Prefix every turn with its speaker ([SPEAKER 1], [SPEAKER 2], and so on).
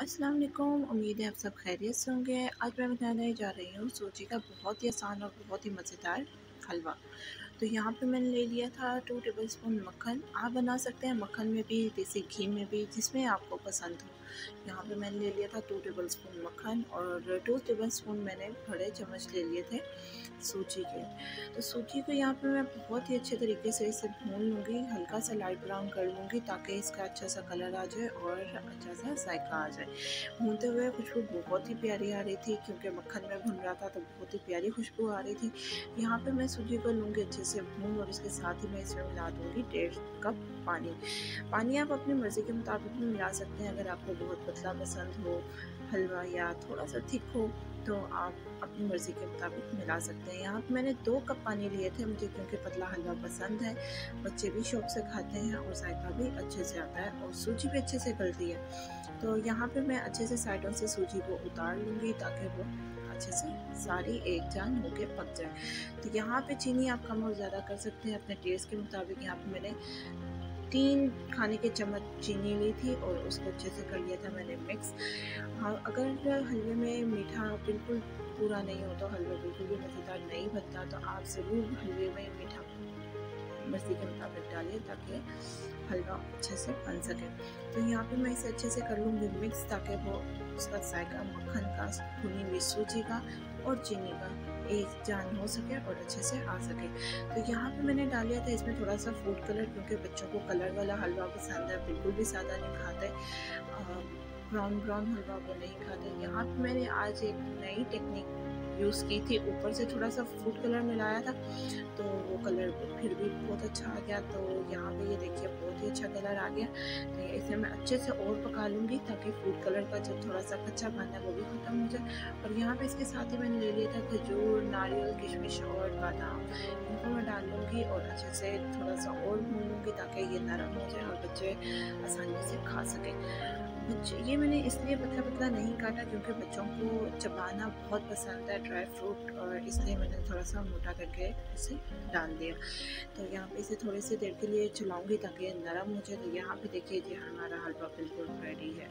[SPEAKER 1] अस्सलाम वालेकुम। उम्मीद है आप सब खैरियत से होंगे। आज मैं बनाने जा रही हूँ सूजी का बहुत ही आसान और बहुत ही मज़ेदार हलवा। तो यहाँ पे मैंने ले लिया था 2 टेबलस्पून मक्खन। आप बना सकते हैं मक्खन में भी, देसी घी में भी, जिसमें आपको पसंद हो। यहाँ पे मैंने ले लिया था 2 टेबलस्पून मक्खन और 2 टेबलस्पून मैंने बड़े चम्मच ले लिए थे सूजी के। तो सूजी को यहाँ पे मैं बहुत ही अच्छे तरीके से इसे भून लूँगी, हल्का सा लाइट ब्राउन कर लूँगी ताकि इसका अच्छा सा कलर आ जाए और अच्छा सा जायका आ जाए। भूनते हुए खुशबू बहुत ही प्यारी आ रही थी क्योंकि मक्खन में भुन रहा था तो बहुत ही प्यारी खुशबू आ रही थी। यहाँ पे मैं सूजी को लूँगी अच्छे से भून और इसके साथ ही मैं इसमें मिला दूँगी 1.5 कप पानी। पानी आप अपनी मर्ज़ी के मुताबिक भी मिला सकते हैं। अगर आपको बहुत पतला पसंद हो हलवा या थोड़ा सा थिक हो तो आप अपनी मर्ज़ी के मुताबिक मिला सकते हैं। यहाँ पे मैंने 2 कप पानी लिए थे, मुझे क्योंकि पतला हलवा पसंद है, बच्चे भी शौक़ से खाते हैं और जायका भी अच्छे से आता है और सूजी भी अच्छे से गलती है। तो यहाँ पे मैं अच्छे से साइडों से सूजी को उतार लूँगी ताकि वो अच्छे से सारी एक जान होके पक जाए। तो यहाँ पे चीनी आप कम और ज़्यादा कर सकते हैं अपने टेस्ट के मुताबिक। यहाँ पे मैंने 3 खाने के चम्मच चीनी ली थी और उसको अच्छे से कर लिया था मैंने मिक्स। हाँ, अगर हलवे में मीठा बिल्कुल पूरा नहीं हो तो हलवा बिल्कुल भी मज़ेदार नहीं बनता, तो आप ज़रूर हलवे में मीठा मर्ज़ी के मुताबिक डालिए ताकि हलवा अच्छे से बन सके। तो यहाँ पे मैं इसे अच्छे से कर लूँगी मिक्स ताकि वो उसका जायका मक्खन का, भुनी हुई सूजी का और चीनी का एक जान हो सके और अच्छे से आ सके। तो यहाँ पे मैंने डाल लिया था इसमें थोड़ा सा फूड कलर, क्योंकि बच्चों को कलर वाला हलवा पसंद है, बिल्कुल भी सादा नहीं खाते, ब्राउन ब्राउन हलवा वो नहीं खाते। यहाँ पे मैंने आज एक नई टेक्निक यूज़ की थी, ऊपर से थोड़ा सा फूड कलर मिलाया था तो वो कलर फिर भी बहुत अच्छा आ गया। तो यहाँ पे ये देखिए बहुत ही अच्छा कलर आ गया। तो इसे मैं अच्छे से और पका लूँगी ताकि फूड कलर का जो थोड़ा सा कच्चापन है वो भी ख़त्म हो जाए। और यहाँ पे इसके साथ ही मैंने ले लिया था खजूर, नारियल, किशमिश और बादाम, इनको मैं डाल लूँगी और अच्छे से थोड़ा सा और भून लूँगी ताकि ये नरम हो जाए और बच्चे आसानी से खा सकें। ये मैंने इसलिए पतला-पतला नहीं काटा क्योंकि बच्चों को चबाना बहुत पसंद है ड्राई फ्रूट, और इसलिए मैंने थोड़ा सा मोटा करके इसे डाल दिया। तो यहाँ पे इसे थोड़ी सी देर के लिए चलाऊँगी ताकि ये नरम हो जाए। तो यहाँ पे देखिए जी हमारा हलवा बिल्कुल रेडी है।